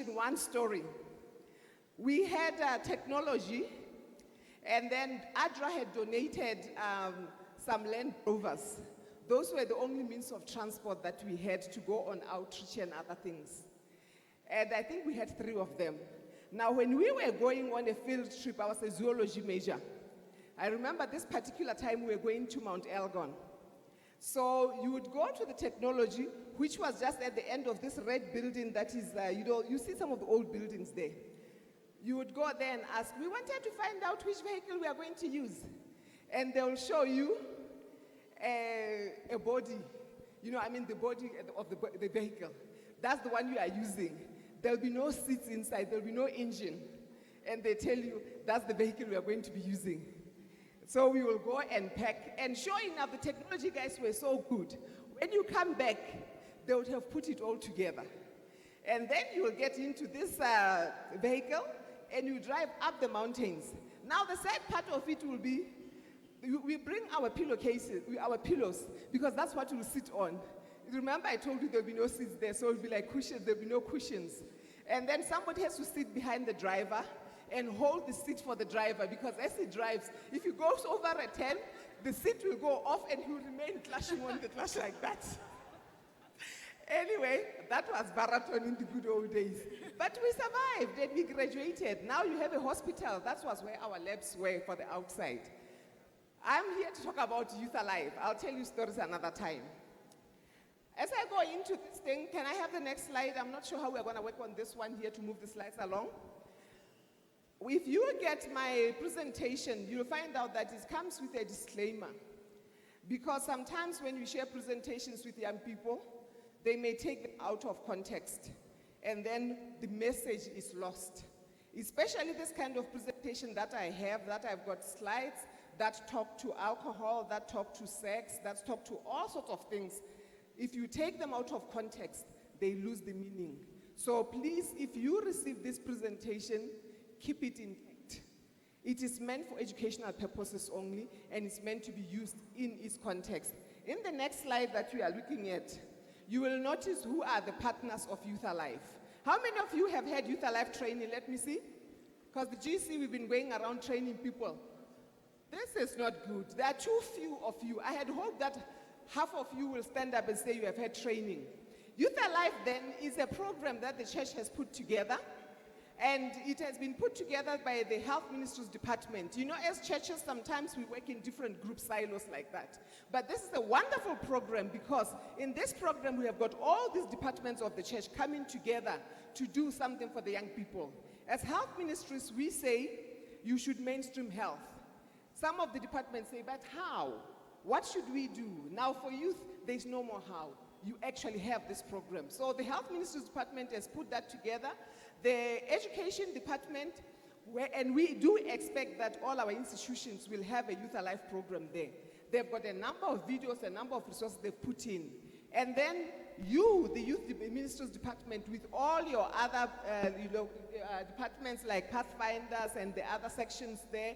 mention one story. We had technology, and then ADRA had donated some Land Rovers. Those were the only means of transport that we had to go on outreach and other things. And I think we had 3 of them. Now, when we were going on a field trip, I was a zoology major. I remember this particular time we were going to Mount Elgon. So you would go to the technology, which was just at the end of this red building that is, you see some of the old buildings there. You would go there and ask, we wanted to find out which vehicle we are going to use. And they'll show you a body, the body of the vehicle. That's the one you are using. There'll be no seats inside, there'll be no engine. And they tell you, that's the vehicle we are going to be using. So we will go and pack. And sure enough, the technology guys were so good. When you come back, they would have put it all together. And then you will get into this vehicle, and you drive up the mountains. Now the sad part of it will be, we bring our pillowcases, our pillows, because that's what we'll sit on. Remember I told you there'll be no seats there, so it'll be like cushions, there'll be no cushions. And then somebody has to sit behind the driver and hold the seat for the driver, because as he drives, if he goes over a 10, the seat will go off and he will remain clashing on the clash like that. Anyway, that was Baraton in the good old days. But we survived and we graduated. Now you have a hospital. That was where our labs were for the outside. I'm here to talk about Youth Alive. I'll tell you stories another time. As I go into this thing, can I have the next slide? I'm not sure how we're going to work on this one here to move the slides along. If you get my presentation, you'll find out that it comes with a disclaimer. Because sometimes when you share presentations with young people, they may take them out of context, and then the message is lost. Especially this kind of presentation that I have, that I've got slides that talk to alcohol, that talk to sex, that talk to all sorts of things. If you take them out of context, they lose the meaning. So please, if you receive this presentation, keep it intact. It is meant for educational purposes only, and it's meant to be used in its context. In the next slide that we are looking at, you will notice who are the partners of Youth Alive. How many of you have had Youth Alive training? Let me see. Because the GC, we've been going around training people. This is not good. There are too few of you. I had hoped that half of you will stand up and say you have had training. Youth Alive then is a program that the church has put together, and it has been put together by the Health Ministry's department. You know, as churches, sometimes we work in different group silos like that. But this is a wonderful program, because in this program we have got all these departments of the church coming together to do something for the young people. As health ministries, we say you should mainstream health. Some of the departments say, but how? What should we do? Now for youth, there's no more how. You actually have this program. So the Health Ministry's department has put that together. The Education department, and we do expect that all our institutions will have a Youth Alive program there. They've got a number of videos, a number of resources they've put in. And then you, the Youth Ministry's department, with all your other departments like Pathfinders and the other sections there,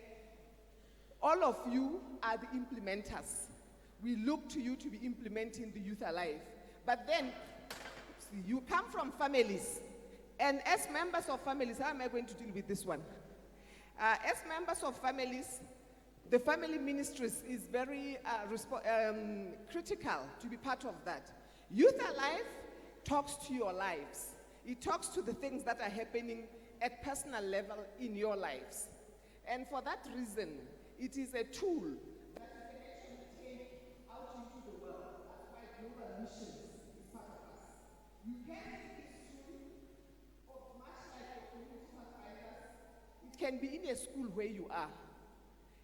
all of you are the implementers. We look to you to be implementing the Youth Alive. But then, you come from families. And as members of families, how am I going to deal with this one? As members of families, the family ministries is very critical to be part of that. Youth Alive talks to your lives. It talks to the things that are happening at personal level in your lives. And for that reason, it is a tool that you can actually take out into the world. That's why Global Missions is part of us. You can take this tool, much like your community pathfinders. It can be in a school where you are.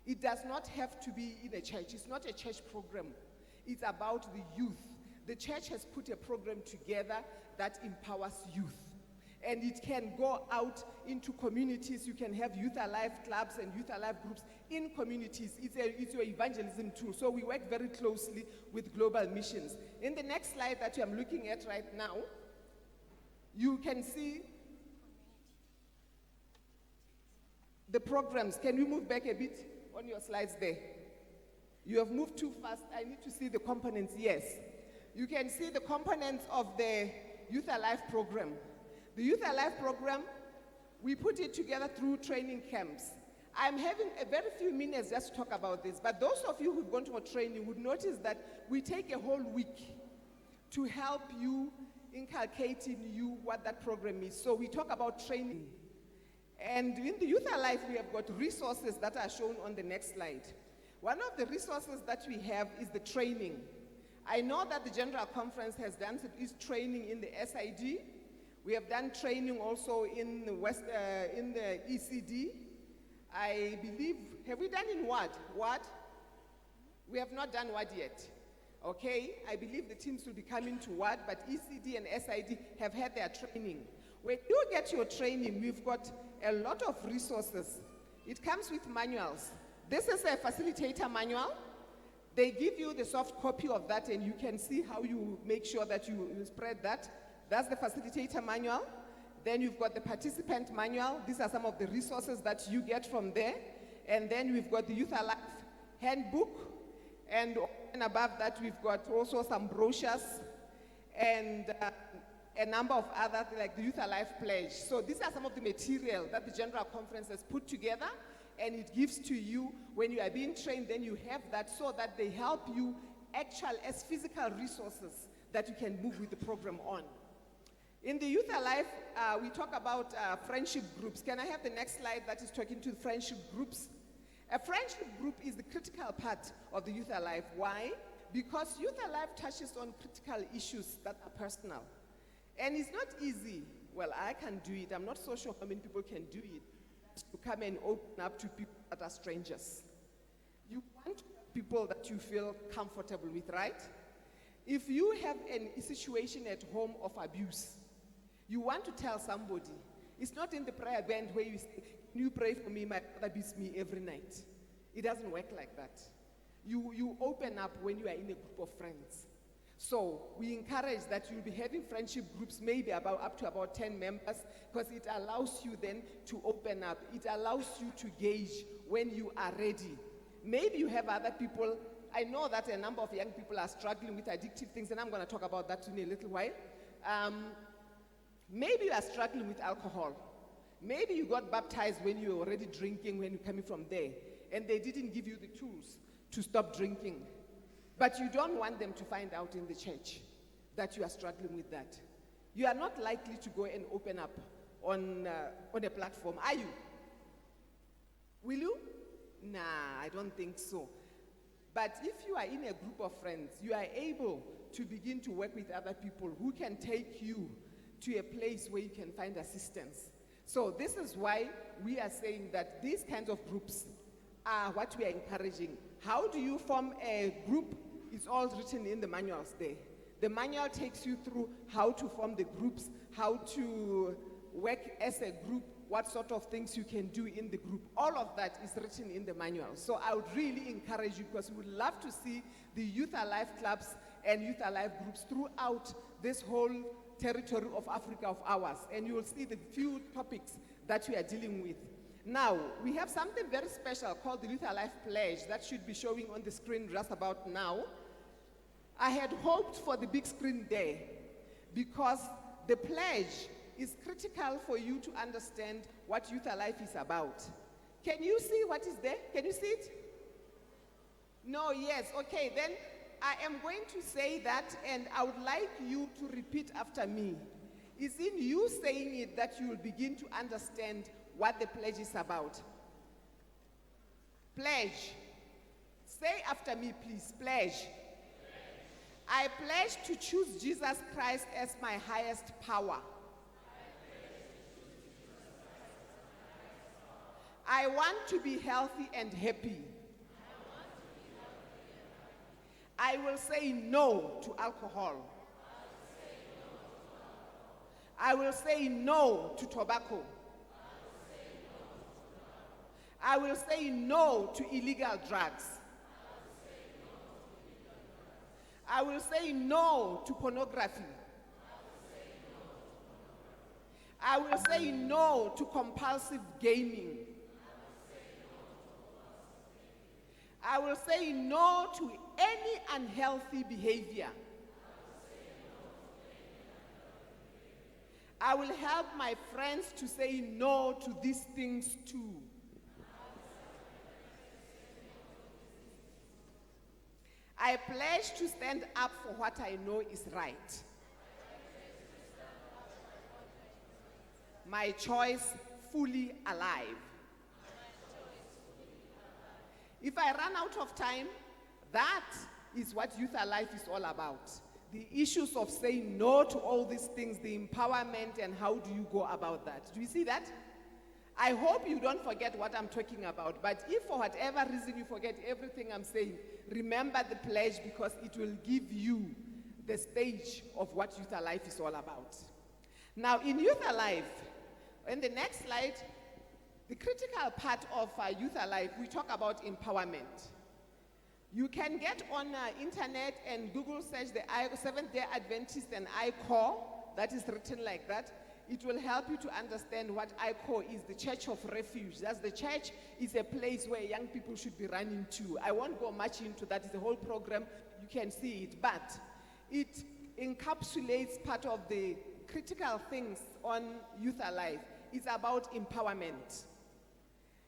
It does not have to be in a church. It's not a church program. It's about the youth. The church has put a program together that empowers youth. And it can go out into communities. You can have Youth Alive clubs and Youth Alive groups in communities. It's your evangelism tool. So we work very closely with Global Missions. In the next slide that I'm looking at right now, you can see the programs. Can you move back a bit on your slides there? You have moved too fast. I need to see the components. Yes. You can see the components of the Youth Alive program. The Youth Alive program, we put it together through training camps. I'm having a very few minutes just to talk about this, but those of you who've gone to a training would notice that we take a whole week to help you, inculcate in you what that program is. So we talk about training. And in the Youth Alive, we have got resources that are shown on the next slide. One of the resources that we have is the training. I know that the General Conference has done its training in the SID. We have done training also in the in the ECD. I believe, have we done in WAD? WAD? We have not done WAD yet. Okay, I believe the teams will be coming to WAD, but ECD and SID have had their training. When you get your training, we've got a lot of resources. It comes with manuals. This is a facilitator manual. They give you the soft copy of that, and you can see how you make sure that you spread that. That's the facilitator manual. Then you've got the participant manual. These are some of the resources that you get from there. And then we've got the Youth Alive handbook. And above that, we've got also some brochures and a number of others, like the Youth Alive Pledge. So these are some of the material that the General Conference has put together, and it gives to you when you are being trained. Then you have that so that they help you actual as physical resources that you can move with the program on. In the Youth Alive, we talk about friendship groups. Can I have the next slide that is talking to friendship groups? A friendship group is the critical part of the Youth Alive. Why? Because Youth Alive touches on critical issues that are personal. And it's not easy. Well, I can do it. I'm not so sure how many people can do it. To come and open up to people that are strangers. You want people that you feel comfortable with, right? If you have a situation at home of abuse, you want to tell somebody. It's not in the prayer band where you say, you pray for me, my father beats me every night. It doesn't work like that. You open up when you are in a group of friends. So we encourage that you'll be having friendship groups, maybe up to about 10 members, because it allows you then to open up. It allows you to gauge when you are ready. Maybe you have other people. I know that a number of young people are struggling with addictive things, and I'm going to talk about that in a little while. Maybe you are struggling with alcohol. Maybe you got baptized when you were already drinking when you're coming from there, and they didn't give you the tools to stop drinking. But you don't want them to find out in the church that you are struggling with that. You are not likely to go and open up on a platform, are you? Will you? Nah, I don't think so. But if you are in a group of friends, you are able to begin to work with other people who can take you to a place where you can find assistance. So this is why we are saying that these kinds of groups are what we are encouraging. How do you form a group? It's all written in the manuals there. The manual takes you through how to form the groups, how to work as a group, what sort of things you can do in the group. All of that is written in the manual. So I would really encourage you, because we would love to see the Youth Alive clubs and Youth Alive groups throughout this whole territory of Africa of ours. And you will see the few topics that we are dealing with. Now, we have something very special called the Youth Alive Pledge that should be showing on the screen just about now. I had hoped for the big screen there because the pledge is critical for you to understand what Youth Alive is about. Can you see what is there? Can you see it? No, yes, okay, then I am going to say that, and I would like you to repeat after me. It's in you saying it that you will begin to understand what the pledge is about. Pledge. Say after me, please. Pledge. I pledge to choose Jesus Christ as my highest power. I want to be healthy and happy. I will say no to alcohol. I will say no to tobacco. I will say no to illegal drugs. I will say no to pornography. I will say no to compulsive gaming. I will say no to any unhealthy behavior. I will help my friends to say no to these things too. I pledge to stand up for what I know is right. My choice fully alive. If I run out of time, that is what Youth Alive is all about. The issues of saying no to all these things, the empowerment, and how do you go about that. Do you see that? I hope you don't forget what I'm talking about, but if for whatever reason you forget everything I'm saying, remember the pledge, because it will give you the stage of what Youth Alive is all about. Now, in Youth Alive, in the next slide, the critical part of Youth Alive, we talk about empowerment. You can get on internet and Google search the Seventh-day Adventist and ICOR, that is written like that. It will help you to understand what ICOR is, the Church of Refuge. That's the church is a place where young people should be running to. I won't go much into that. It's a whole program. You can see it. But it encapsulates part of the critical things on Youth Alive. It's about empowerment.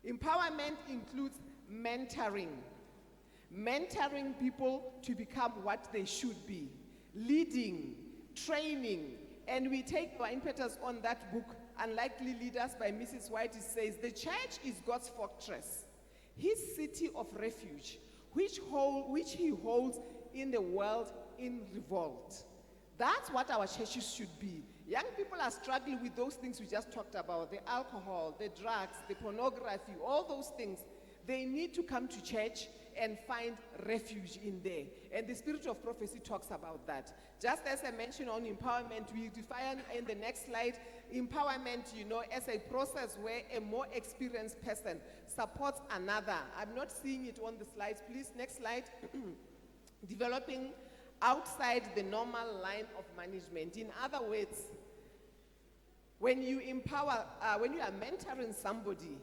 Empowerment includes mentoring. Mentoring people to become what they should be. Leading, training. And we take our impetus on that book, Unlikely Leaders by Mrs. White. It says, the church is God's fortress, his city of refuge, which he holds in the world in revolt. That's what our churches should be. Young people are struggling with those things we just talked about, the alcohol, the drugs, the pornography, all those things. They need to come to church and find refuge in there. And the spirit of prophecy talks about that. Just as I mentioned on empowerment, we define in the next slide, empowerment, as a process where a more experienced person supports another. I'm not seeing it on the slides. Please, next slide. Developing outside the normal line of management. In other words, when you empower, when you are mentoring somebody,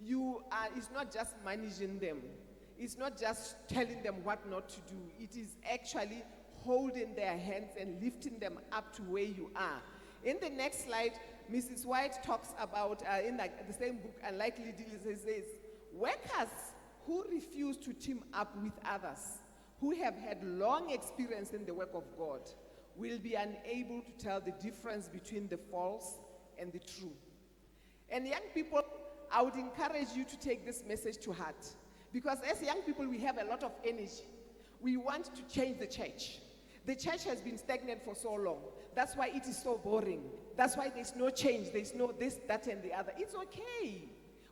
it's not just managing them. It's not just telling them what not to do. It is actually holding their hands and lifting them up to where you are. In the next slide, Mrs. White talks about, in the same book, Unlikely Deals, says, workers who refuse to team up with others, who have had long experience in the work of God, will be unable to tell the difference between the false and the true. And young people, I would encourage you to take this message to heart. Because as young people, we have a lot of energy. We want to change the church. The church has been stagnant for so long. That's why it is so boring. That's why there's no change. There's no this, that, and the other. It's okay.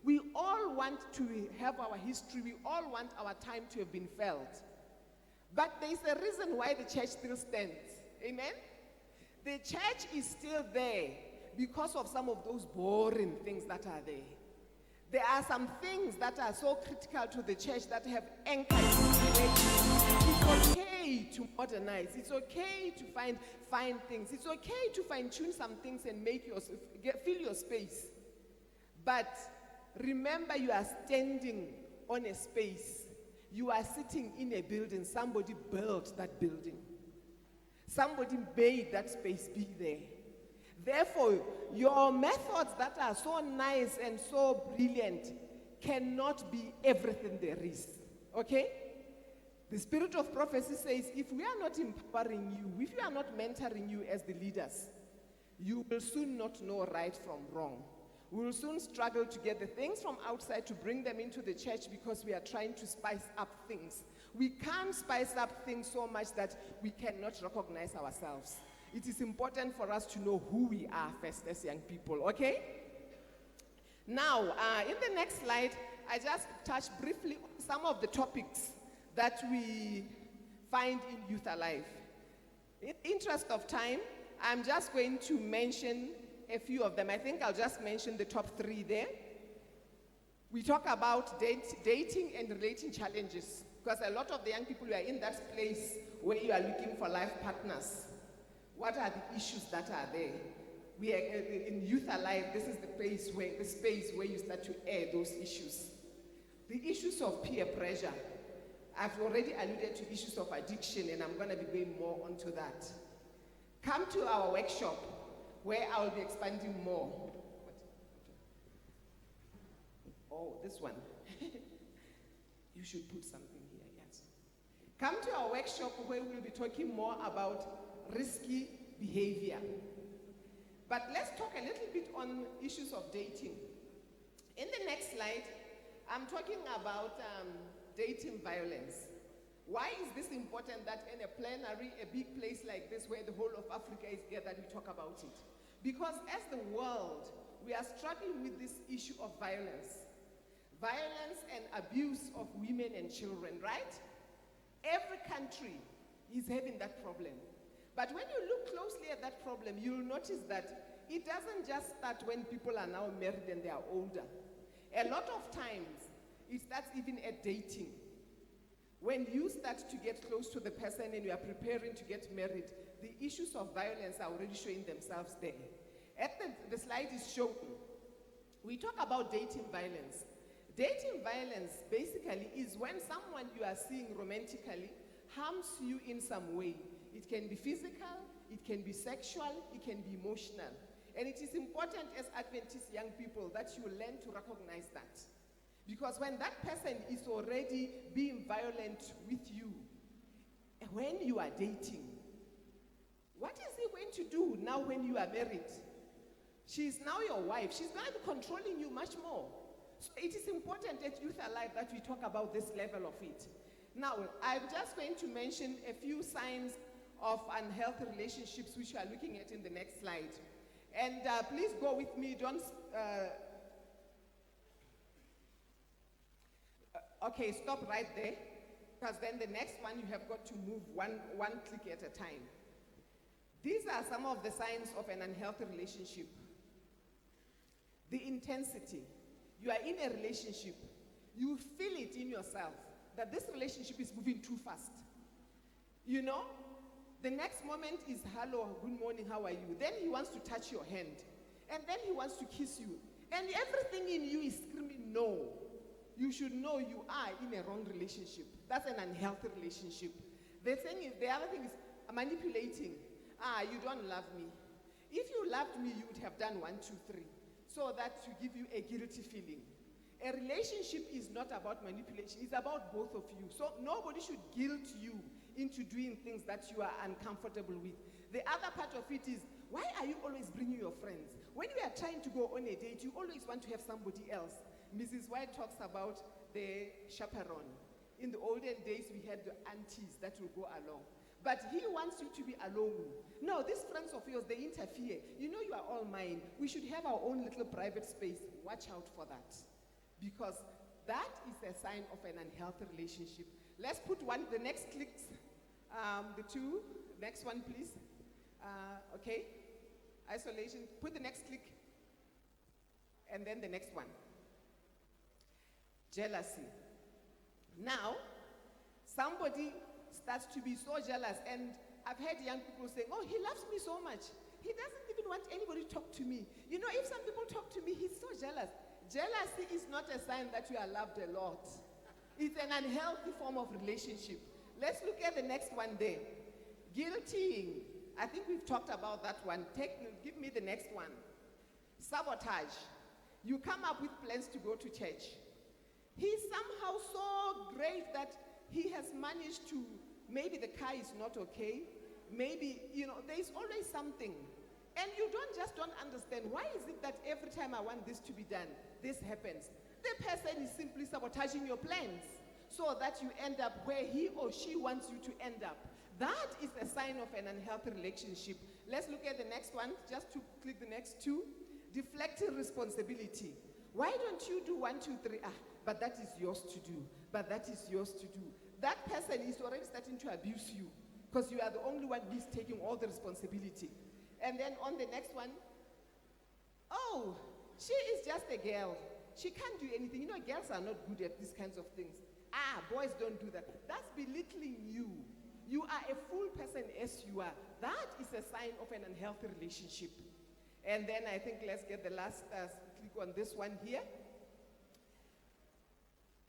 We all want to have our history. We all want our time to have been felt. But there's a reason why the church still stands. Amen? The church is still there because of some of those boring things that are there. There are some things that are so critical to the church that have anchored it's okay to modernize. It's okay to find things. It's okay to fine-tune some things and fill your space. But remember, you are standing on a space. You are sitting in a building. Somebody built that building. Somebody made that space be there. Therefore, your methods that are so nice and so brilliant cannot be everything there is. Okay? The spirit of prophecy says, if we are not empowering you, if we are not mentoring you as the leaders, you will soon not know right from wrong. We will soon struggle to get the things from outside to bring them into the church because we are trying to spice up things. We can't spice up things so much that we cannot recognize ourselves. It is important for us to know who we are first as young people, okay? Now, in the next slide, I just touch briefly on some of the topics that we find in Youth Alive. In interest of time, I'm just going to mention a few of them. I think I'll just mention the top 3 there. We talk about dating and relating challenges, because a lot of the young people who are in that place where you are looking for life partners. What are the issues that are there? We are in Youth Alive. This is the space where you start to air those issues. The issues of peer pressure. I've already alluded to issues of addiction, and I'm going to be going more onto that. Come to our workshop. where I will be expanding more. Oh, this one. You should put something here, yes. Come to our workshop where we'll be talking more about risky behavior. But let's talk a little bit on issues of dating. In the next slide, I'm talking about dating violence. Why is this important that in a plenary, a big place like this where the whole of Africa is gathered, we talk about it? Because as the world, we are struggling with this issue of violence. Violence and abuse of women and children, right? Every country is having that problem. But when you look closely at that problem, you'll notice that it doesn't just start when people are now married and they are older. A lot of times, it starts even at dating. When you start to get close to the person and you are preparing to get married, the issues of violence are already showing themselves there. At the slide is showing, we talk about dating violence. Dating violence basically is when someone you are seeing romantically harms you in some way. It can be physical, it can be sexual, it can be emotional. And it is important as Adventist young people that you learn to recognize that. Because when that person is already being violent with you, when you are dating, what is he going to do now when you are married? She's now your wife. She's going to be controlling you much more. So it is important at Youth Alive that we talk about this level of it. Now, I'm just going to mention a few signs of unhealthy relationships which we are looking at in the next slide. And please go with me, don't... okay, stop right there, because then the next one you have got to move one click at a time. These are some of the signs of an unhealthy relationship. The intensity. You are in a relationship, you feel it in yourself that this relationship is moving too fast. You know, the next moment is hello, good morning, how are you? Then he wants to touch your hand, and then he wants to kiss you, and everything in you is screaming no. You should know you are in a wrong relationship. That's an unhealthy relationship. The other thing is manipulating. You don't love me. If you loved me, you would have done 1, 2, 3. So that to give you a guilty feeling. A relationship is not about manipulation, it's about both of you. So nobody should guilt you into doing things that you are uncomfortable with. The other part of it is, why are you always bringing your friends? When you are trying to go on a date, you always want to have somebody else. Mrs. White talks about the chaperone. In the olden days, we had the aunties that will go along. But he wants you to be alone. No, these friends of yours, they interfere. You know you are all mine. We should have our own little private space. Watch out for that. Because that is a sign of an unhealthy relationship. Let's put the next clicks. The two, next one please. Okay. Isolation, put the next click. And then the next one. Jealousy. Now, somebody starts to be so jealous, and I've heard young people saying, oh, he loves me so much. He doesn't even want anybody to talk to me. You know, if some people talk to me, he's so jealous. Jealousy is not a sign that you are loved a lot. It's an unhealthy form of relationship. Let's look at the next one there. Guiltying. I think we've talked about that one. Give me the next one. Sabotage. You come up with plans to go to church. He's somehow so great that he has managed to, maybe the car is not okay, maybe, there's always something. And you don't understand, why is it that every time I want this to be done, this happens? The person is simply sabotaging your plans so that you end up where he or she wants you to end up. That is a sign of an unhealthy relationship. Let's look at the next one, just to click the next two. Deflecting responsibility. Why don't you do 1, 2, 3? But that is yours to do. But that is yours to do. That person is already starting to abuse you because you are the only one who's taking all the responsibility. And then on the next one, oh, she is just a girl. She can't do anything. Girls are not good at these kinds of things. Boys don't do that. That's belittling you. You are a full person as you are. That is a sign of an unhealthy relationship. And then I think let's get the last click on this one here.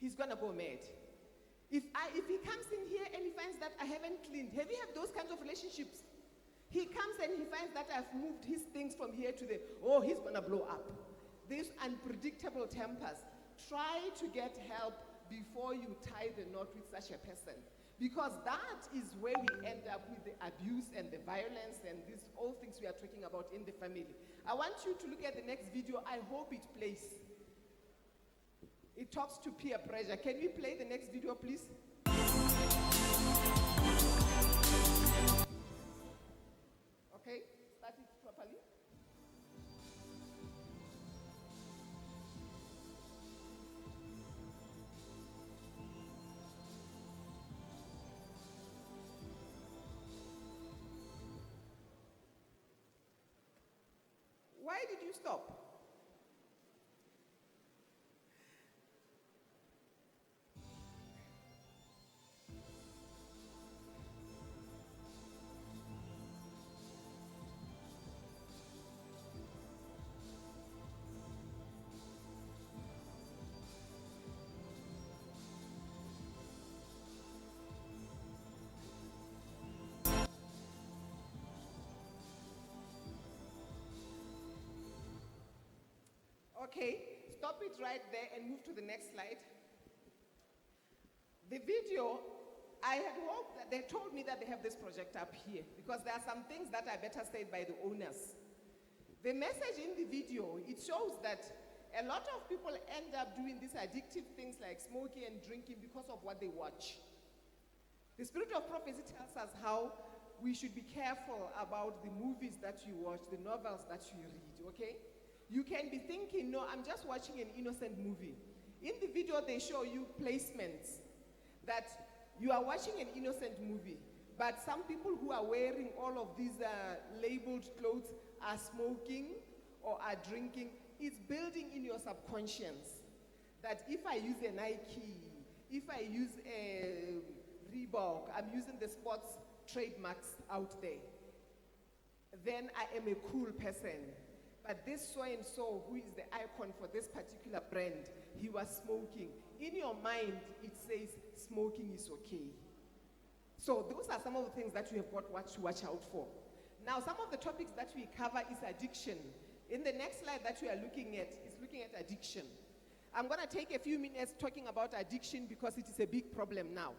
He's gonna go mad. If he comes in here and he finds that I haven't cleaned, have you had those kinds of relationships? He comes and he finds that I've moved his things from here to there. Oh, he's going to blow up. These unpredictable tempers. Try to get help before you tie the knot with such a person. Because that is where we end up with the abuse and the violence and these all things we are talking about in the family. I want you to look at the next video. I hope it plays. It talks to peer pressure. Can we play the next video, please? Okay, start it properly. Why did you stop? Okay, stop it right there and move to the next slide. The video, I had hoped that they told me that they have this project up here because there are some things that are better said by the owners. The message in the video, it shows that a lot of people end up doing these addictive things like smoking and drinking because of what they watch. The spirit of prophecy tells us how we should be careful about the movies that you watch, the novels that you read, okay? You can be thinking, no, I'm just watching an innocent movie. In the video, they show you placements that you are watching an innocent movie, but some people who are wearing all of these labeled clothes are smoking or are drinking. It's building in your subconscious that if I use a Nike, if I use a Reebok, I'm using the sports trademarks out there, then I am a cool person. But this so-and-so, who is the icon for this particular brand, he was smoking. In your mind, it says smoking is okay. So those are some of the things that you have got to watch out for. Now, some of the topics that we cover is addiction. In the next slide that we are looking at, is looking at addiction. I'm going to take a few minutes talking about addiction because it is a big problem now.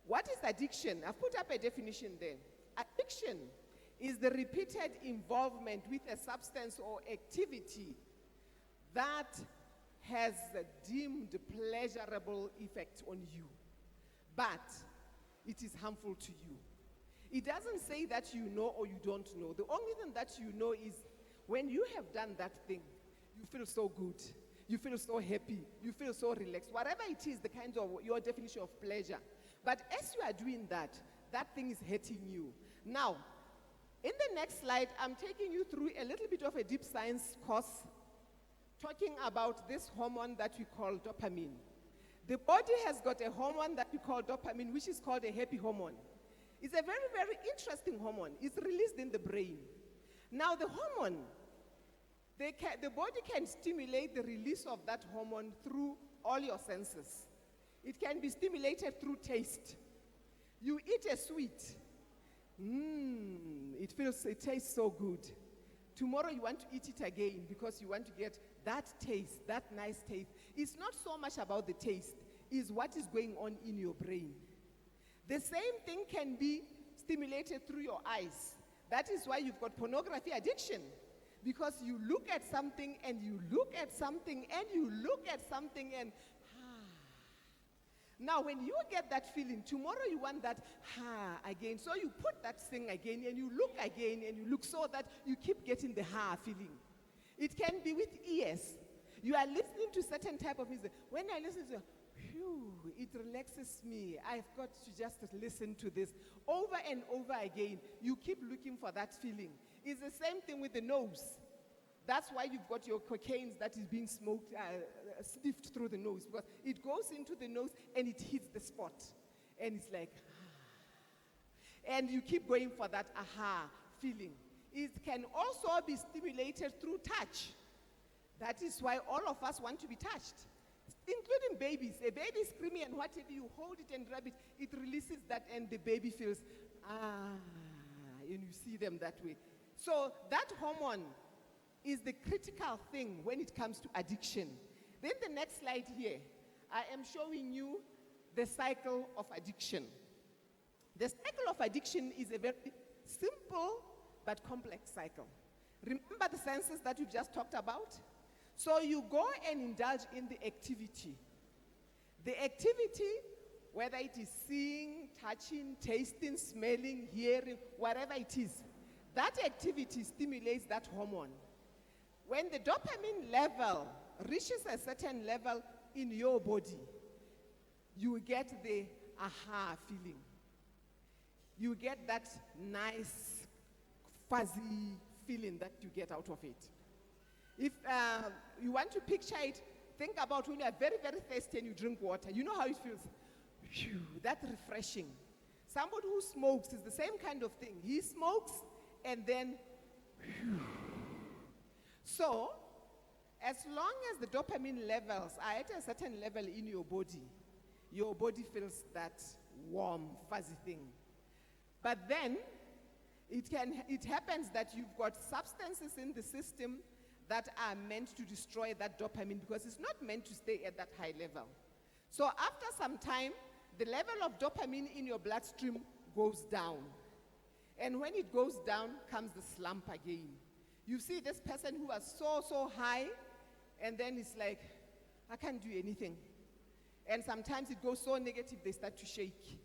What is addiction? I've put up a definition there. Addiction is the repeated involvement with a substance or activity that has a deemed pleasurable effect on you, but it is harmful to you. It doesn't say that you know or you don't know. The only thing that you know is when you have done that thing, you feel so good, you feel so happy, you feel so relaxed. Whatever it is, the kind of your definition of pleasure. But as you are doing that, that thing is hurting you. Now, in the next slide, I'm taking you through a little bit of a deep science course talking about this hormone that we call dopamine. The body has got a hormone that we call dopamine, which is called a happy hormone. It's a very, very interesting hormone. It's released in the brain. Now, the hormone, the body can stimulate the release of that hormone through all your senses. It can be stimulated through taste. You eat a sweet. It tastes so good. Tomorrow you want to eat it again because you want to get that taste, that nice taste. It's not so much about the taste, it's what is going on in your brain. The same thing can be stimulated through your eyes. That is why you've got pornography addiction. Because you look at something and you look at something and you look at something and now, when you get that feeling, tomorrow you want that again. So you put that thing again and you look again and you look so that you keep getting the feeling. It can be with ears. You are listening to certain type of music. When I listen to it relaxes me. I've got to just listen to this over and over again. You keep looking for that feeling. It's the same thing with the nose. That's why you've got your cocaine that is being smoked, sniffed through the nose, because it goes into the nose and it hits the spot. And it's like, and you keep going for that feeling. It can also be stimulated through touch. That is why all of us want to be touched, including babies. A baby is screaming and whatever, you hold it and grab it, it releases that and the baby feels, and you see them that way. So that hormone is the critical thing when it comes to addiction. Then the next slide here, I am showing you the cycle of addiction. The cycle of addiction is a very simple but complex cycle. Remember the senses that we've just talked about? So you go and indulge in the activity. The activity, whether it is seeing, touching, tasting, smelling, hearing, whatever it is, that activity stimulates that hormone. When the dopamine level reaches a certain level in your body, you get the aha feeling. You get that nice, fuzzy feeling that you get out of it. If you want to picture it, think about when you are very, very thirsty and you drink water. You know how it feels? Phew, that's refreshing. Somebody who smokes is the same kind of thing. He smokes and then, phew. So, as long as the dopamine levels are at a certain level in your body feels that warm, fuzzy thing. But then, it happens that you've got substances in the system that are meant to destroy that dopamine because it's not meant to stay at that high level. So after some time, the level of dopamine in your bloodstream goes down. And when it goes down, comes the slump again. You see this person who was so high, and then it's like, I can't do anything. And sometimes it goes so negative, they start to shake.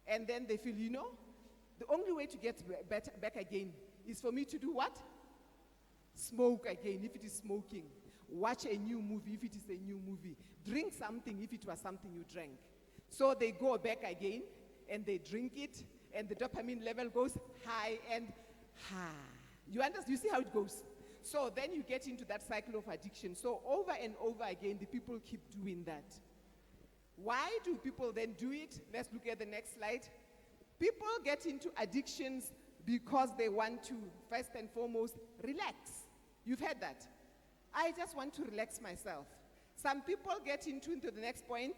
And then they feel, the only way to get back again is for me to do what? Smoke again, if it is smoking. Watch a new movie, if it is a new movie. Drink something, if it was something you drank. So they go back again, and they drink it, and the dopamine level goes high and high. You understand? You see how it goes? So then you get into that cycle of addiction. So over and over again, the people keep doing that. Why do people then do it? Let's look at the next slide. People get into addictions because they want to, first and foremost, relax. You've heard that. I just want to relax myself. Some people get into the next point,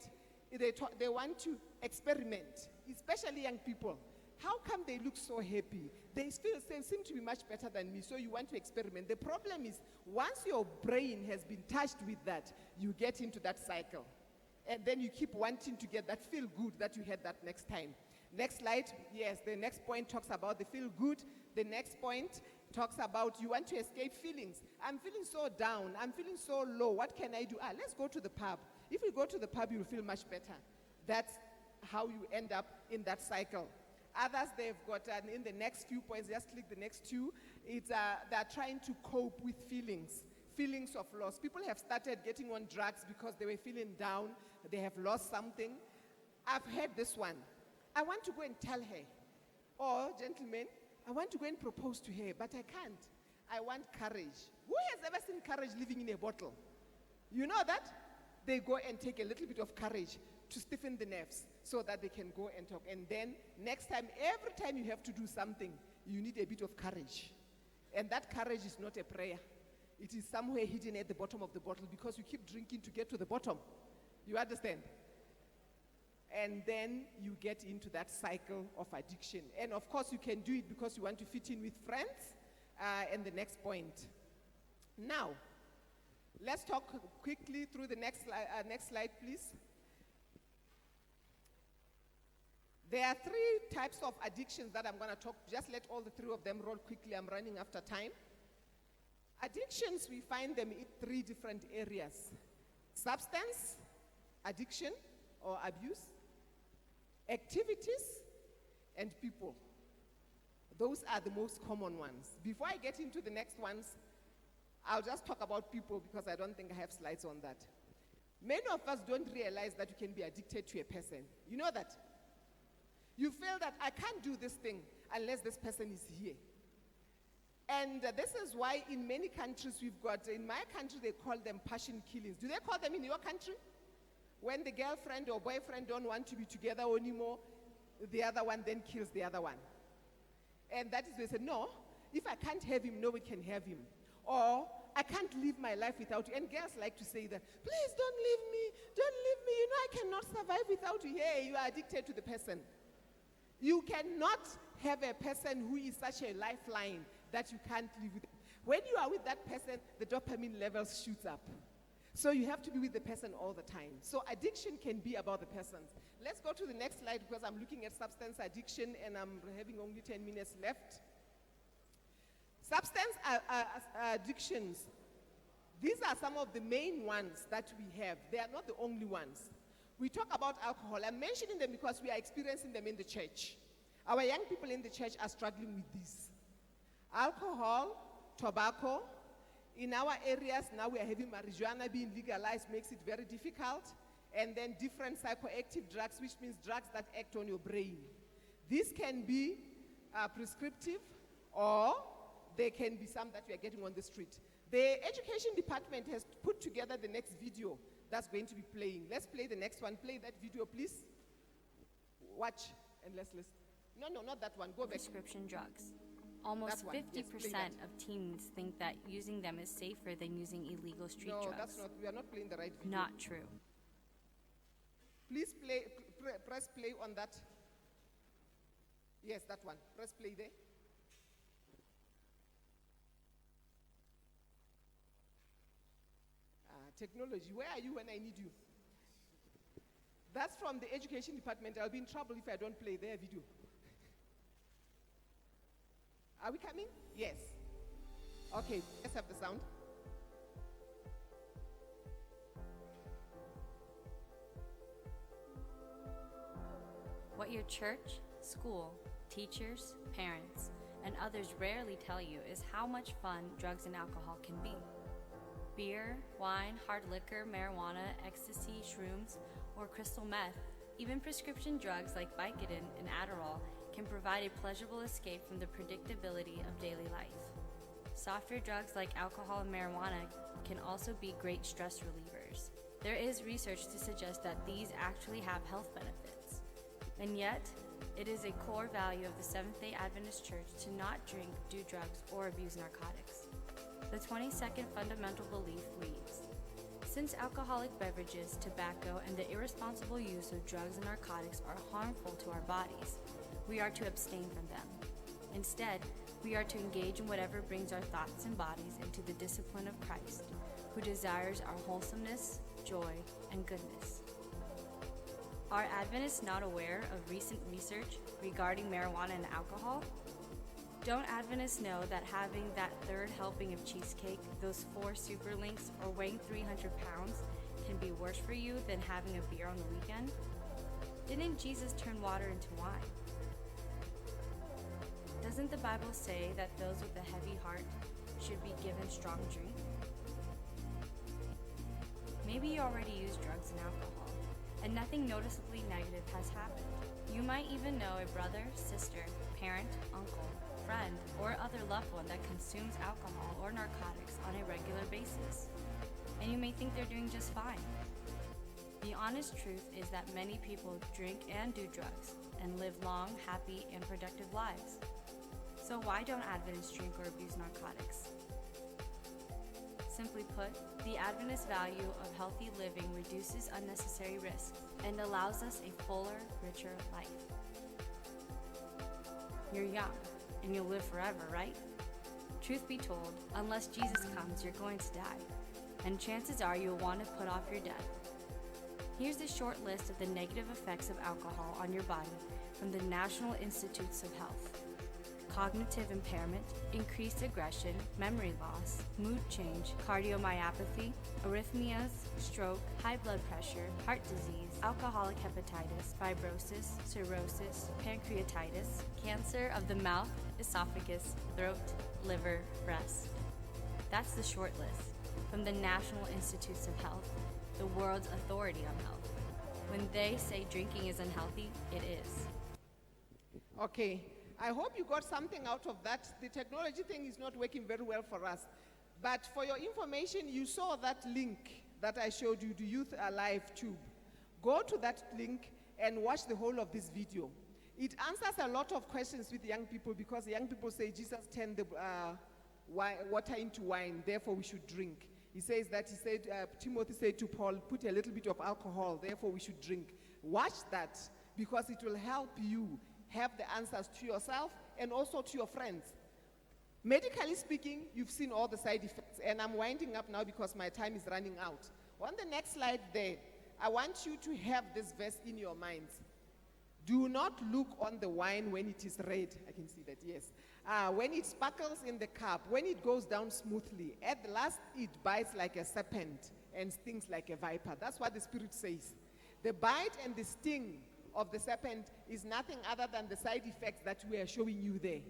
they want to experiment, especially young people. How come they look so happy? They seem to be much better than me, so you want to experiment. The problem is, once your brain has been touched with that, you get into that cycle. And then you keep wanting to get that feel good that you had that next time. Next slide. Yes, the next point talks about the feel good. The next point talks about you want to escape feelings. I'm feeling so down. I'm feeling so low. What can I do? Let's go to the pub. If you go to the pub, you'll feel much better. That's how you end up in that cycle. Others, they've got, in the next few points, just click the next two, they're trying to cope with feelings of loss. People have started getting on drugs because they were feeling down, they have lost something. I've heard this one. I want to go and tell her, or gentlemen, I want to go and propose to her, but I can't. I want courage. Who has ever seen courage living in a bottle? You know that? They go and take a little bit of courage to stiffen the nerves so that they can go and talk. And then next time, every time you have to do something, you need a bit of courage. And that courage is not a prayer. It is somewhere hidden at the bottom of the bottle because you keep drinking to get to the bottom. You understand? And then you get into that cycle of addiction. And of course, you can do it because you want to fit in with friends. And the next point. Now, let's talk quickly through the next slide, please. There are three types of addictions that I'm going to talk. Just let all the three of them roll quickly. I'm running after time. Addictions, we find them in three different areas. Substance addiction or abuse, activities, and people. Those are the most common ones. Before I get into the next ones, I'll just talk about people because I don't think I have slides on that. Many of us don't realize that you can be addicted to a person. You know that? You feel that I can't do this thing unless this person is here. And this is why in many countries we've got, in my country they call them passion killings. Do they call them in your country? When the girlfriend or boyfriend don't want to be together anymore, the other one then kills the other one. And that is why they say, no, if I can't have him, no one can have him. Or, I can't live my life without you. And girls like to say that, please don't leave me, you know I cannot survive without you. Hey, you are addicted to the person. You cannot have a person who is such a lifeline that you can't live with. When you are with that person, the dopamine levels shoots up. So you have to be with the person all the time. So addiction can be about the person. Let's go to the next slide because I'm looking at substance addiction and I'm having only 10 minutes left. Substance addictions, these are some of the main ones that we have. They are not the only ones. We talk about alcohol. I'm mentioning them because we are experiencing them in the church. Our young people in the church are struggling with this. Alcohol, tobacco. In our areas now we are having marijuana being legalized, makes it very difficult. And then different psychoactive drugs, which means drugs that act on your brain. These can be prescriptive, or they can be some that we are getting on the street. The education department has put together the next video that's going to be playing. Let's play the next one. Play that video, please. Watch and let's listen. No, not that one. Go back. Prescription drugs. Almost 50% of teens think that using them is safer than using illegal street drugs. No, that's not. We are not playing the right video. Not true. Please press play on that. Yes, that one. Press play there. Technology, where are you when I need you? That's from the education department. I'll be in trouble if I don't play their video. Are we coming? Yes. Okay, let's have the sound. What your church, school, teachers, parents, and others rarely tell you is how much fun drugs and alcohol can be. Beer, wine, hard liquor, marijuana, ecstasy, shrooms, or crystal meth, even prescription drugs like Vicodin and Adderall can provide a pleasurable escape from the predictability of daily life. Softer drugs like alcohol and marijuana can also be great stress relievers. There is research to suggest that these actually have health benefits. And yet, it is a core value of the Seventh-day Adventist Church to not drink, do drugs, or abuse narcotics. The 22nd fundamental belief reads, since alcoholic beverages, tobacco, and the irresponsible use of drugs and narcotics are harmful to our bodies, we are to abstain from them. Instead, we are to engage in whatever brings our thoughts and bodies into the discipline of Christ, who desires our wholesomeness, joy, and goodness. Are Adventists not aware of recent research regarding marijuana and alcohol? Don't Adventists know that having that third helping of cheesecake, those 4 super links, or weighing 300 pounds can be worse for you than having a beer on the weekend? Didn't Jesus turn water into wine? Doesn't the Bible say that those with a heavy heart should be given strong drink? Maybe you already use drugs and alcohol, and nothing noticeably negative has happened. You might even know a brother, sister, parent, uncle, friend, or other loved one that consumes alcohol or narcotics on a regular basis, and you may think they're doing just fine. The honest truth is that many people drink and do drugs and live long, happy, and productive lives. So why don't Adventists drink or abuse narcotics? Simply put, the Adventist value of healthy living reduces unnecessary risk and allows us a fuller, richer life. You're young, and you'll live forever, right? Truth be told, unless Jesus comes, you're going to die, and chances are you'll want to put off your death. Here's a short list of the negative effects of alcohol on your body from the National Institutes of Health. Cognitive impairment, increased aggression, memory loss, mood change, cardiomyopathy, arrhythmias, stroke, high blood pressure, heart disease, alcoholic hepatitis, fibrosis, cirrhosis, pancreatitis, cancer of the mouth, esophagus, throat, liver, breast. That's the short list from the National Institutes of Health, the world's authority on health. When they say drinking is unhealthy, it is. Okay. I hope you got something out of that. The technology thing is not working very well for us. But for your information, you saw that link that I showed you, the Youth Alive Tube. Go to that link and watch the whole of this video. It answers a lot of questions with young people because young people say Jesus turned the water into wine, therefore we should drink. Timothy said to Paul, put a little bit of alcohol, therefore we should drink. Watch that because it will help you have the answers to yourself and also to your friends. Medically speaking, you've seen all the side effects, and I'm winding up now because my time is running out. On the next slide there, I want you to have this verse in your minds. Do not look on the wine when it is red. I can see that, yes. When it sparkles in the cup, when it goes down smoothly, at the last it bites like a serpent and stings like a viper. That's what the Spirit says. The bite and the sting of the serpent is nothing other than the side effects that we are showing you there.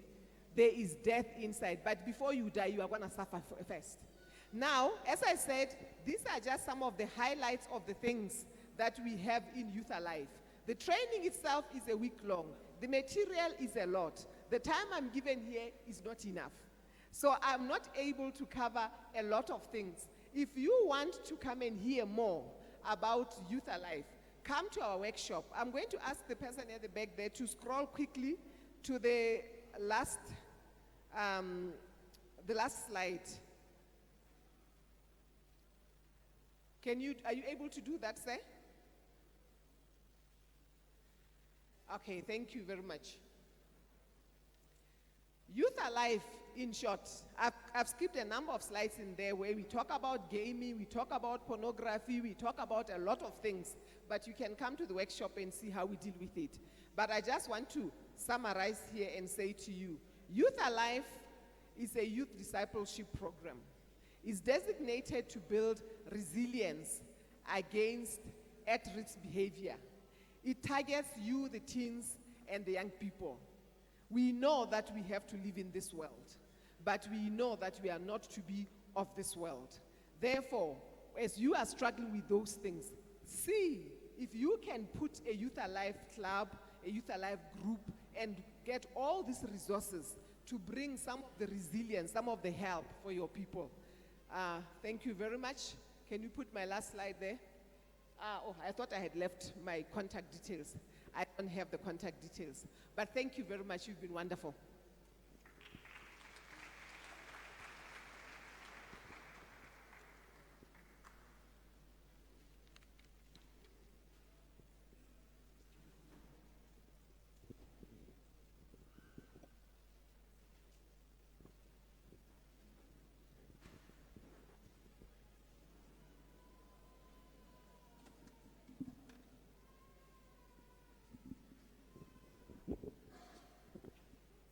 There is death inside, but before you die, you are going to suffer first. Now, as I said, these are just some of the highlights of the things that we have in Youth Alive. The training itself is a week long. The material is a lot. The time I'm given here is not enough. So I'm not able to cover a lot of things. If you want to come and hear more about Youth Alive, come to our workshop. I'm going to ask the person at the back there to scroll quickly to the last slide. Are you able to do that, sir? Okay, thank you very much. Youth Alive, in short, I've skipped a number of slides in there where we talk about gaming, we talk about pornography, we talk about a lot of things, but you can come to the workshop and see how we deal with it. But I just want to summarize here and say to you, Youth Alive is a youth discipleship program. It's designated to build resilience against at-risk behavior. It targets you, the teens, and the young people. We know that we have to live in this world, but we know that we are not to be of this world. Therefore, as you are struggling with those things, see if you can put a Youth Alive club, a Youth Alive group, and get all these resources to bring some of the resilience, some of the help for your people. Thank you very much. Can you put my last slide there? I thought I had left my contact details. I don't have the contact details. But thank you very much. You've been wonderful.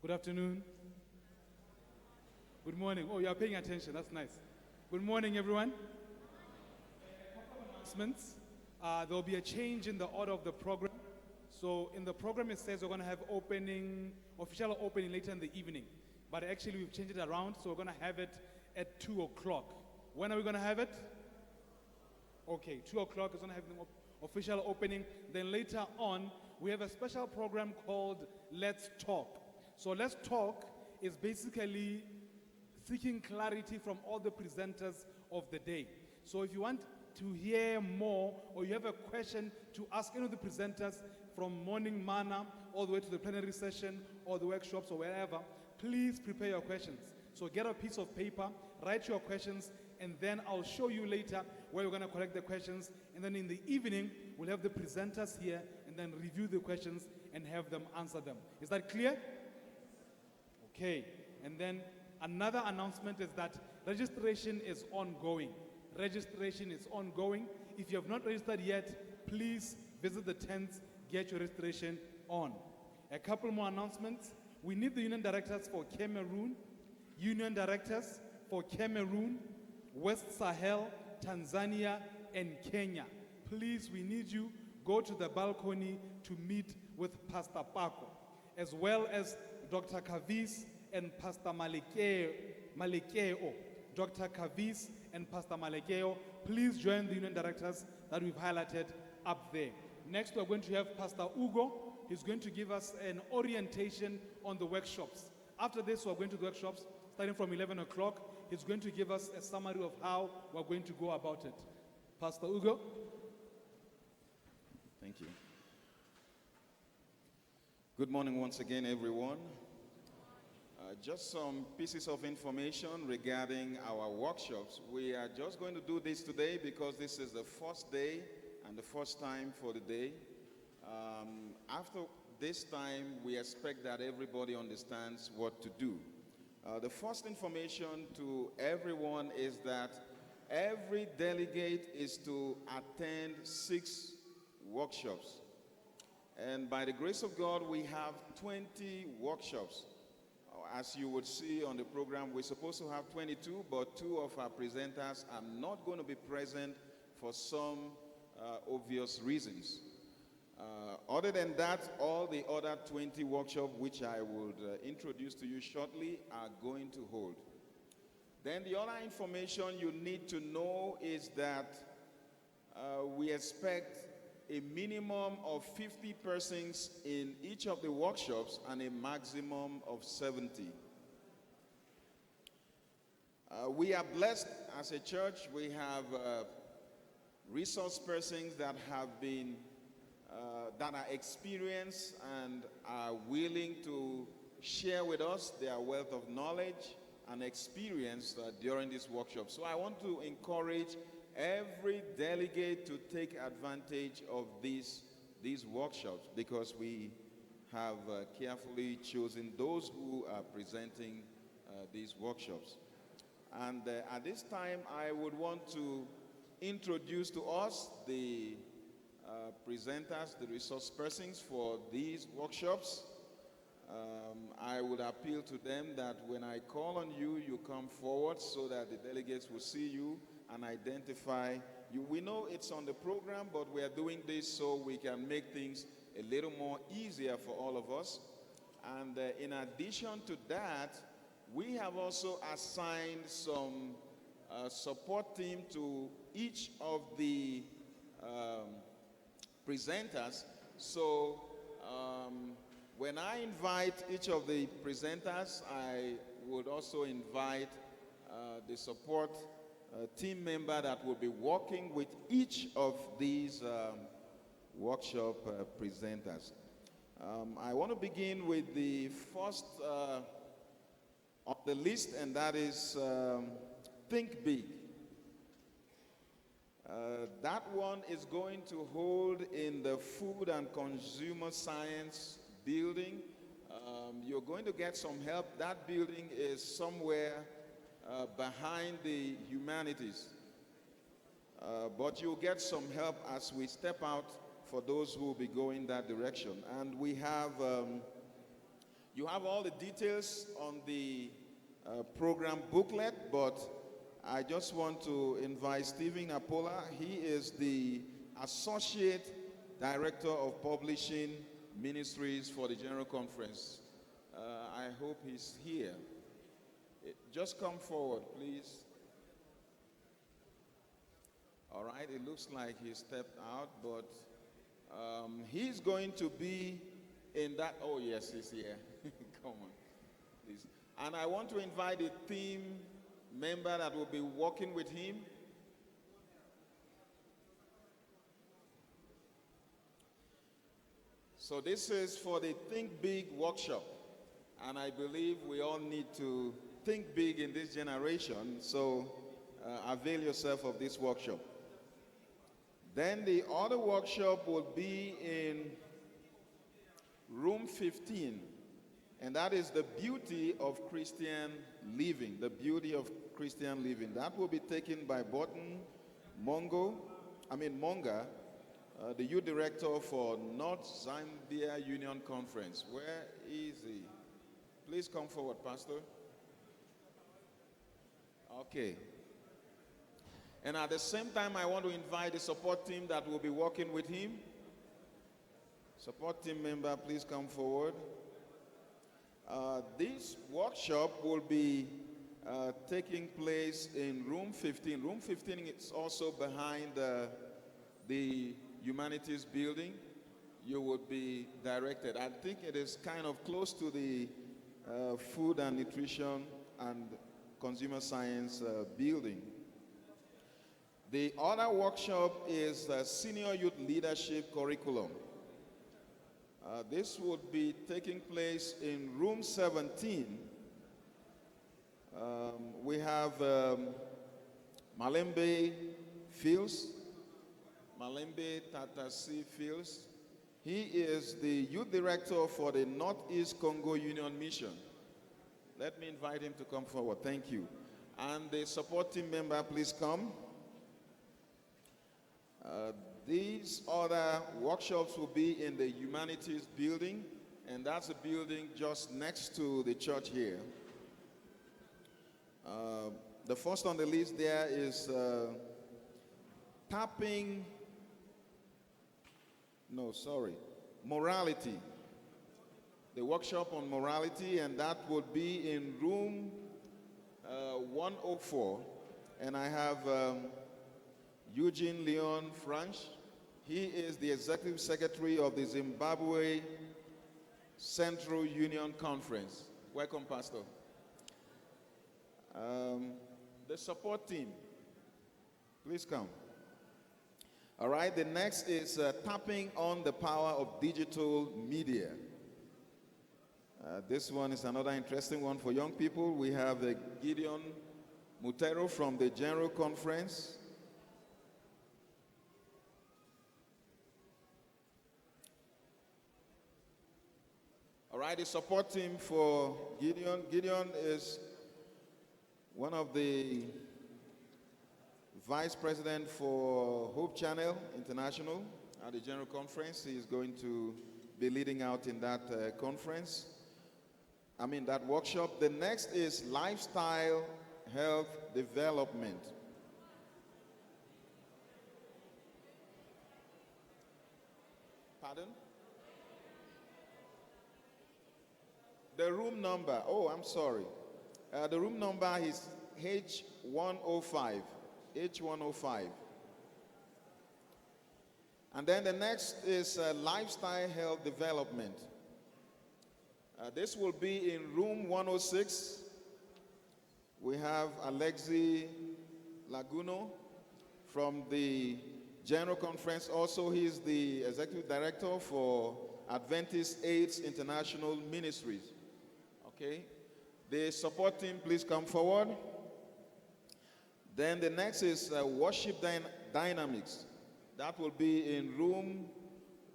Good afternoon. Good morning. Oh, you are paying attention. That's nice. Good morning, everyone. Announcements. There will be a change in the order of the program. So in the program, it says we're going to have official opening later in the evening. But actually, we've changed it around, so we're going to have it at 2 o'clock. When are we going to have it? Okay, 2 o'clock is going to have the official opening. Then later on, we have a special program called Let's Talk. So Let's Talk is basically seeking clarity from all the presenters of the day. So if you want to hear more or you have a question to ask any of the presenters from morning manna all the way to the plenary session or the workshops or wherever, please prepare your questions. So get a piece of paper, write your questions, and then I'll show you later where we're going to collect the questions. And then in the evening, we'll have the presenters here and then review the questions and have them answer them. Is that clear? Okay, and then another announcement is that registration is ongoing. Registration is ongoing. If you have not registered yet, please visit the tents, get your registration on. A couple more announcements. We need the union directors for Cameroon, union directors for Cameroon, West Sahel, Tanzania, and Kenya. Please, we need you. Go to the balcony to meet with Pastor Paco, as well as Dr. Kavis and Pastor Malekeo. Dr. Kavis and Pastor Malekeo, please join the union directors that we've highlighted up there. Next, we're going to have Pastor Ugo. He's going to give us an orientation on the workshops. After this, we're going to the workshops starting from 11 o'clock. He's going to give us a summary of how we're going to go about it. Pastor Ugo. Thank you. Good morning once again, everyone. Just some pieces of information regarding our workshops. We are just going to do this today because this is the first day and the first time for the day. After this time we expect that everybody understands what to do. The first information to everyone is that every delegate is to attend 6 workshops. And by the grace of God, we have 20 workshops. As you would see on the program, we're supposed to have 22, but 2 of our presenters are not going to be present for some obvious reasons. Other than that, all the other 20 workshops, which I would introduce to you shortly, are going to hold. Then the other information you need to know is that we expect a minimum of 50 persons in each of the workshops and a maximum of 70. We are blessed as a church. We have resource persons that have been that are experienced and are willing to share with us their wealth of knowledge and experience during this workshop. So I want to encourage every delegate to take advantage of these workshops, because we have carefully chosen those who are presenting these workshops. And at this time, I would want to introduce to us the presenters, the resource persons for these workshops. I would appeal to them that when I call on you, you come forward so that the delegates will see you and identify you. We know it's on the program, but we are doing this so we can make things a little more easier for all of us. And in addition to that, we have also assigned some support team to each of the presenters. So when I invite each of the presenters, I would also invite the support team member that will be working with each of these workshop presenters. I want to begin with the first on the list, and that is Think Big. That one is going to hold in the Food and Consumer Science building. You're going to get some help. That building is somewhere behind the humanities. But you'll get some help as we step out for those who will be going that direction. And we have, you have all the details on the program booklet, but I just want to invite Stephen Apola. He is the Associate Director of Publishing Ministries for the General Conference. I hope he's here. Just come forward, please. All right, it looks like he stepped out, but he's going to be in that. Oh, yes, he's here. Come on, please. And I want to invite a team member that will be working with him. So this is for the Think Big workshop. And I believe we all need to think big in this generation. So avail yourself of this workshop. Then the other workshop will be in room 15. And that is the beauty of Christian living. The beauty of Christian living. That will be taken by Burton Monga, the youth director for North Zambia Union Conference. Where is he? Please come forward, Pastor. Okay. And at the same time, I want to invite the support team that will be working with him. Support team member, please come forward. This workshop will be taking place in room 15. Room 15 is also behind the Humanities building. You would be directed. I think it is kind of close to the Food and Nutrition and Consumer Science building. The other workshop is Senior Youth Leadership Curriculum. This would be taking place in room 17. We have Malembe Fields, Malembe Tatasi Fields. He is the youth director for the Northeast Congo Union Mission. Let me invite him to come forward. Thank you. And the support team member, please come. These other workshops will be in the Humanities building, and that's a building just next to the church here. The first on the list there is morality. The workshop on morality, and that would be in room 104. And I have Eugene Leon Franch. He is the executive secretary of the Zimbabwe Central Union Conference. Welcome, Pastor. The support team, please come. All right, the next is tapping on the power of digital media. This one is another interesting one for young people. We have Gideon Mutero from the General Conference. All right, the support team for Gideon. Gideon is one of the vice president for Hope Channel International at the General Conference. He is going to be leading out in that that workshop. The next is lifestyle health development. Pardon? The room number, I'm sorry. The room number is H105. H105. And then the next is lifestyle health development. This will be in room 106. We have Alexi Laguno from the General Conference. Also, he's the executive director for Adventist AIDS International Ministries. Okay. The support team, please come forward. Then the next is worship dynamics. That will be in room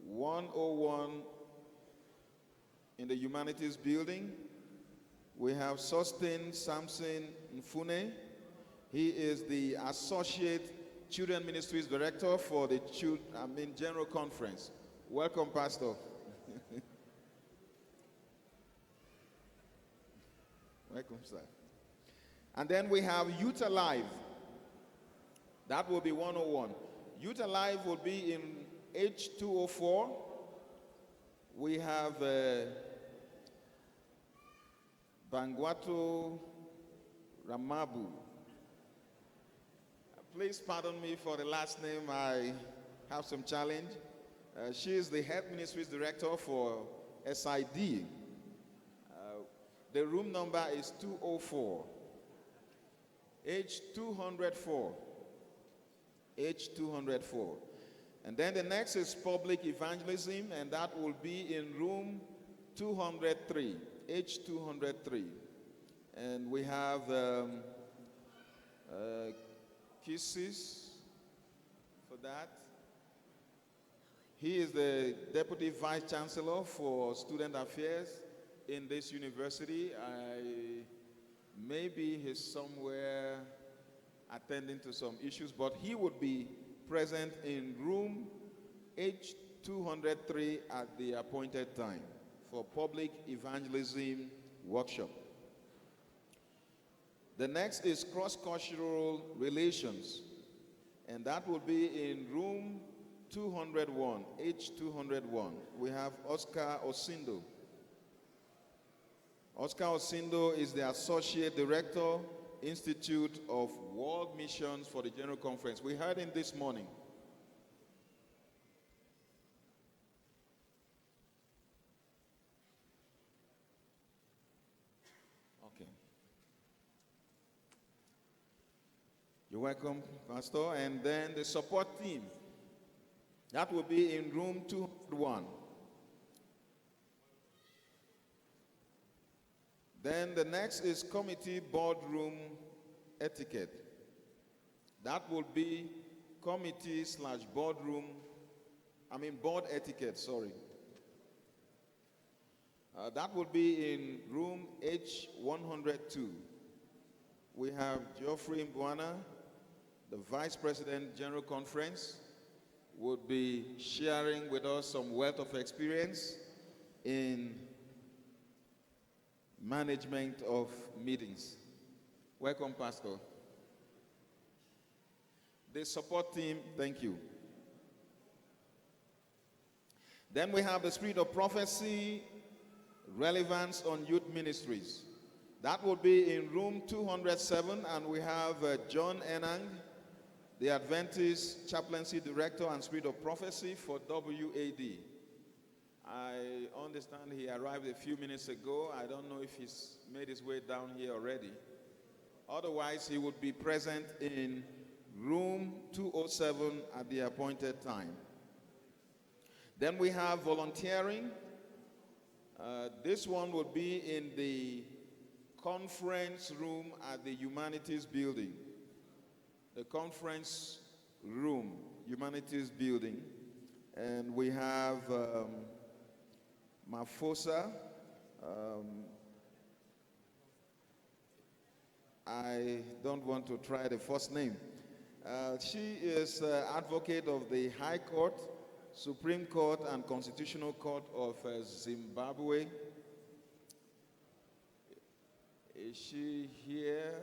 101 in the Humanities building. We have Sustain Samson Mfune. He is the Associate Children Ministries Director for the General Conference. Welcome, Pastor. Welcome, sir. And then we have Youth Alive. That will be 101. Youth Alive will be in H204. We have Bangwato Ramabu. Please pardon me for the last name. I have some challenge. She is the Health Ministries Director for SID. The room number is 204. H204. H204. And then the next is public evangelism, and that will be in room 203. H203. And we have Kisses for that. He is the Deputy Vice Chancellor for Student Affairs in this university. Maybe he's somewhere attending to some issues, but he would be present in room H203 at the appointed time for public evangelism workshop. The next is cross-cultural relations, and that will be in room 201, H201. We have Oscar Osindo. Oscar Osindo is the Associate Director, Institute of World Missions for the General Conference. We heard him this morning. Okay. You're welcome, Pastor. And then the support team. That will be in room 201. Then the next is committee boardroom etiquette. That will be committee/boardroom board etiquette, sorry. That will be in room H102. We have Geoffrey Mbwana, the Vice President General Conference, would be sharing with us some wealth of experience in management of meetings. Welcome, Pastor. The support team, thank you. Then we have the Spirit of Prophecy, Relevance on Youth Ministries. That will be in room 207, and we have John Enang, the Adventist Chaplaincy Director and Spirit of Prophecy for WAD. I understand he arrived a few minutes ago. I don't know if he's made his way down here already. Otherwise, he would be present in room 207 at the appointed time. Then we have volunteering. This one will be in the conference room at the Humanities Building. The conference room, Humanities Building. And we have Mafosa. I don't want to try the first name. She is advocate of the High Court, Supreme Court, and Constitutional Court of Zimbabwe. Is she here?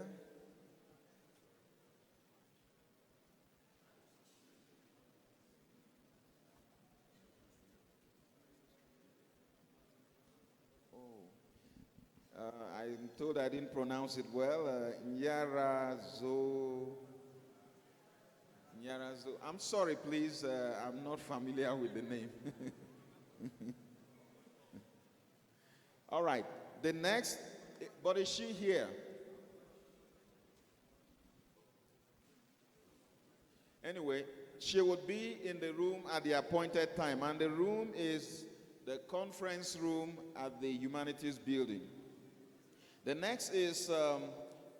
I'm told I didn't pronounce it well. Nyarazo. I'm sorry, please. I'm not familiar with the name. All right. The next, but is she here? Anyway, she would be in the room at the appointed time, and the room is the conference room at the Humanities Building. The next is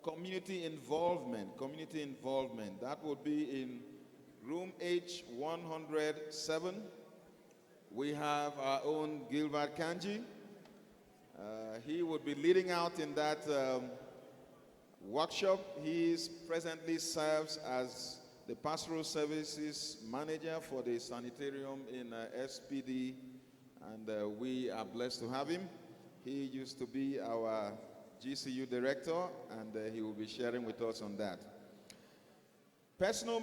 community involvement. Community involvement. That would be in room H107. We have our own Gilbert Kanji. He would be leading out in that workshop. He presently serves as the Pastoral Services Manager for the Sanitarium in SPD, and we are blessed to have him. He used to be our GCU Director, and he will be sharing with us on that. Personal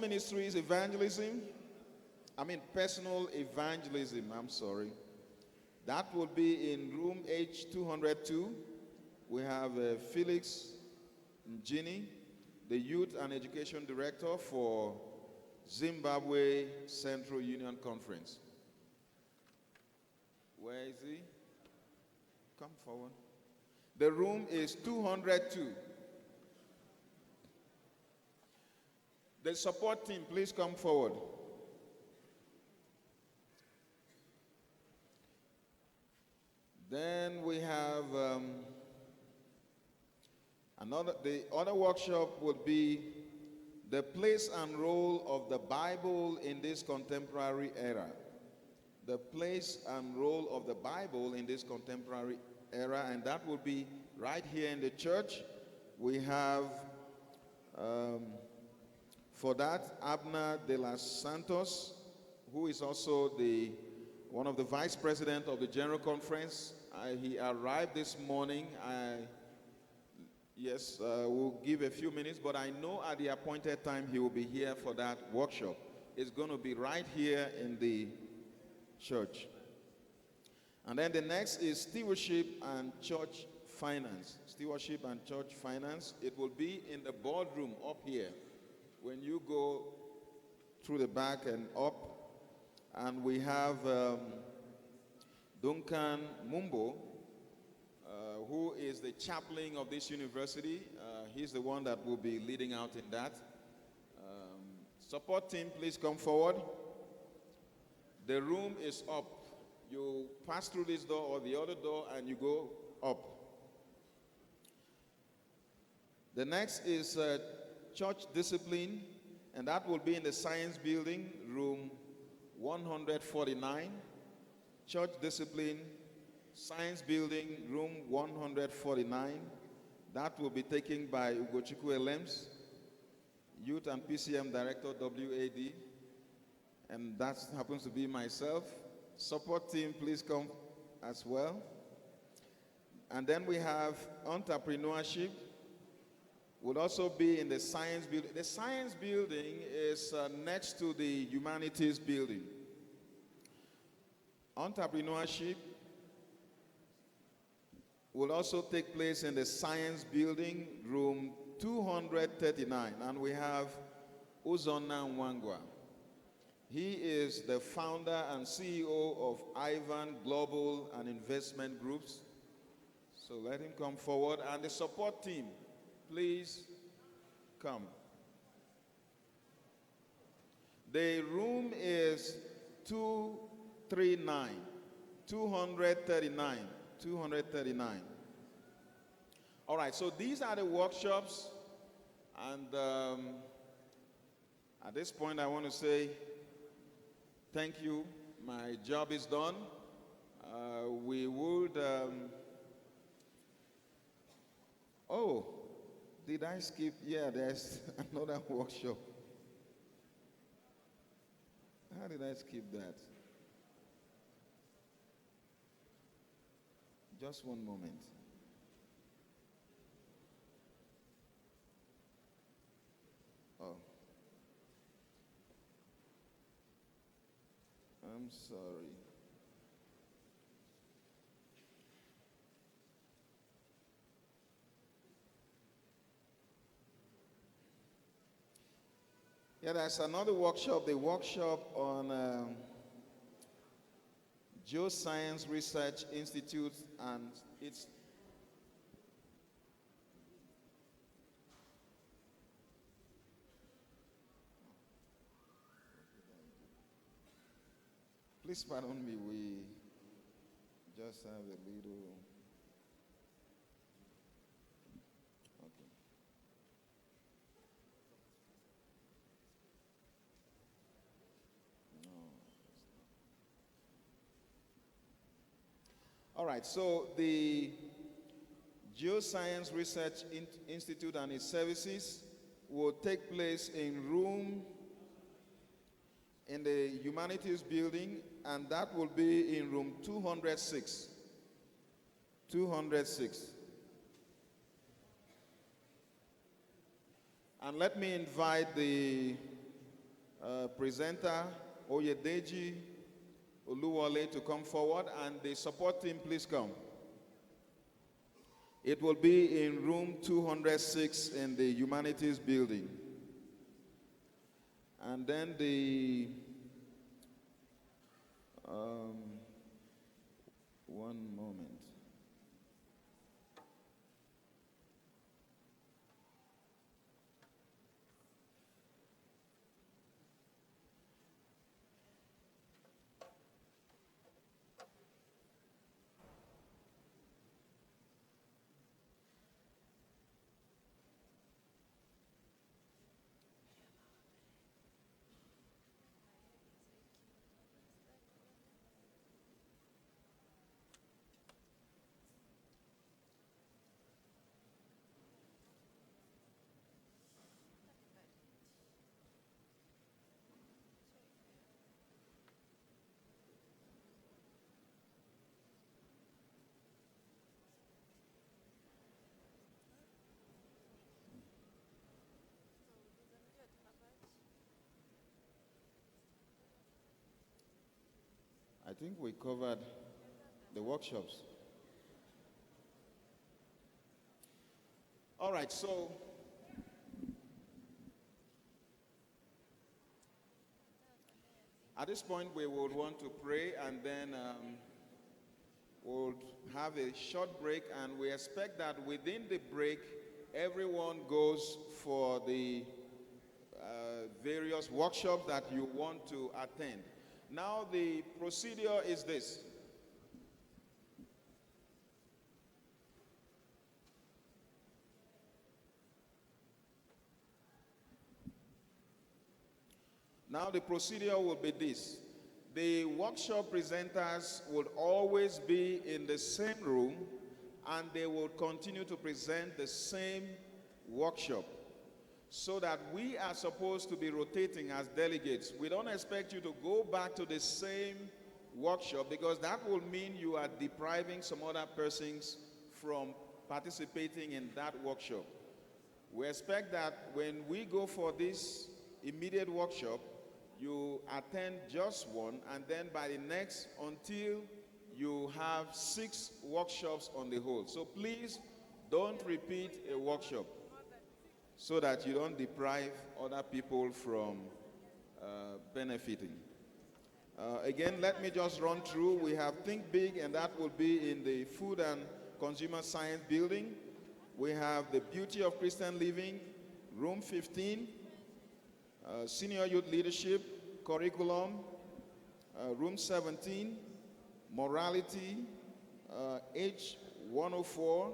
evangelism, I'm sorry. That will be in room H202. We have Felix Njini, the Youth and Education Director for Zimbabwe Central Union Conference. Where is he? Come forward. The room is 202. The support team, please come forward. Then we have the other workshop would be the place and role of the Bible in this contemporary era. The place and role of the Bible in this contemporary era, and that will be right here in the church. We have for that Abner de los Santos, who is also one of the vice president of the General Conference. He arrived this morning. We'll give a few minutes, but I know at the appointed time he will be here for that workshop. It's going to be right here in the church. And then the next is stewardship and church finance. Stewardship and church finance. It will be in the boardroom up here when you go through the back and up. And we have Duncan Mumbo, who is the chaplain of this university. He's the one that will be leading out in that. Support team, please come forward. The room is up. You pass through this door or the other door and you go up. The next is church discipline, and that will be in the science building, room 149, Church Discipline, Science Building, room 149. That will be taken by Ugochukwu Elems, Youth and PCM Director, WAD, and that happens to be myself. Support team, please come as well. And then we have entrepreneurship, will also be in the science building. The science building is next to the humanities building. Entrepreneurship will also take place in the science building, room 239. And we have Uzonna Nwangwa. He is the founder and CEO of Ivan Global and Investment Groups. So let him come forward. And the support team, please come. The room is 239, 239, 239. All right, so these are the workshops. And at this point, I want to say thank you. My job is done. We would... oh, did I skip? Yeah, there's another workshop. How did I skip that? Just one moment. Oh. I'm sorry. Yeah, there's another workshop, the workshop on Geoscience Research Institute and its... Please pardon me, we just have a little... Okay. All right, so the Geoscience Research Institute and its services will take place in the Humanities Building, and that will be in room 206. 206. And let me invite the presenter, Oyedeji Oluwole, to come forward, and the support team, please come. It will be in room 206 in the Humanities Building. And then the one moment. I think we covered the workshops. All right, so at this point we would want to pray, and then we'll have a short break, and we expect that within the break everyone goes for the various workshops that you want to attend. Now the procedure is this. Now the procedure will be this. The workshop presenters would always be in the same room, and they will continue to present the same workshop, so that we are supposed to be rotating as delegates. We don't expect you to go back to the same workshop, because that will mean you are depriving some other persons from participating in that workshop. We expect that when we go for this immediate workshop, you attend just one, and then by the next, until you have 6 workshops on the whole. So please don't repeat a workshop, so that you don't deprive other people from benefiting. Again, let me just run through. We have Think Big, and that will be in the Food and Consumer Science building. We have the Beauty of Christian Living, room 15. Senior Youth Leadership Curriculum, room 17. Morality, H104.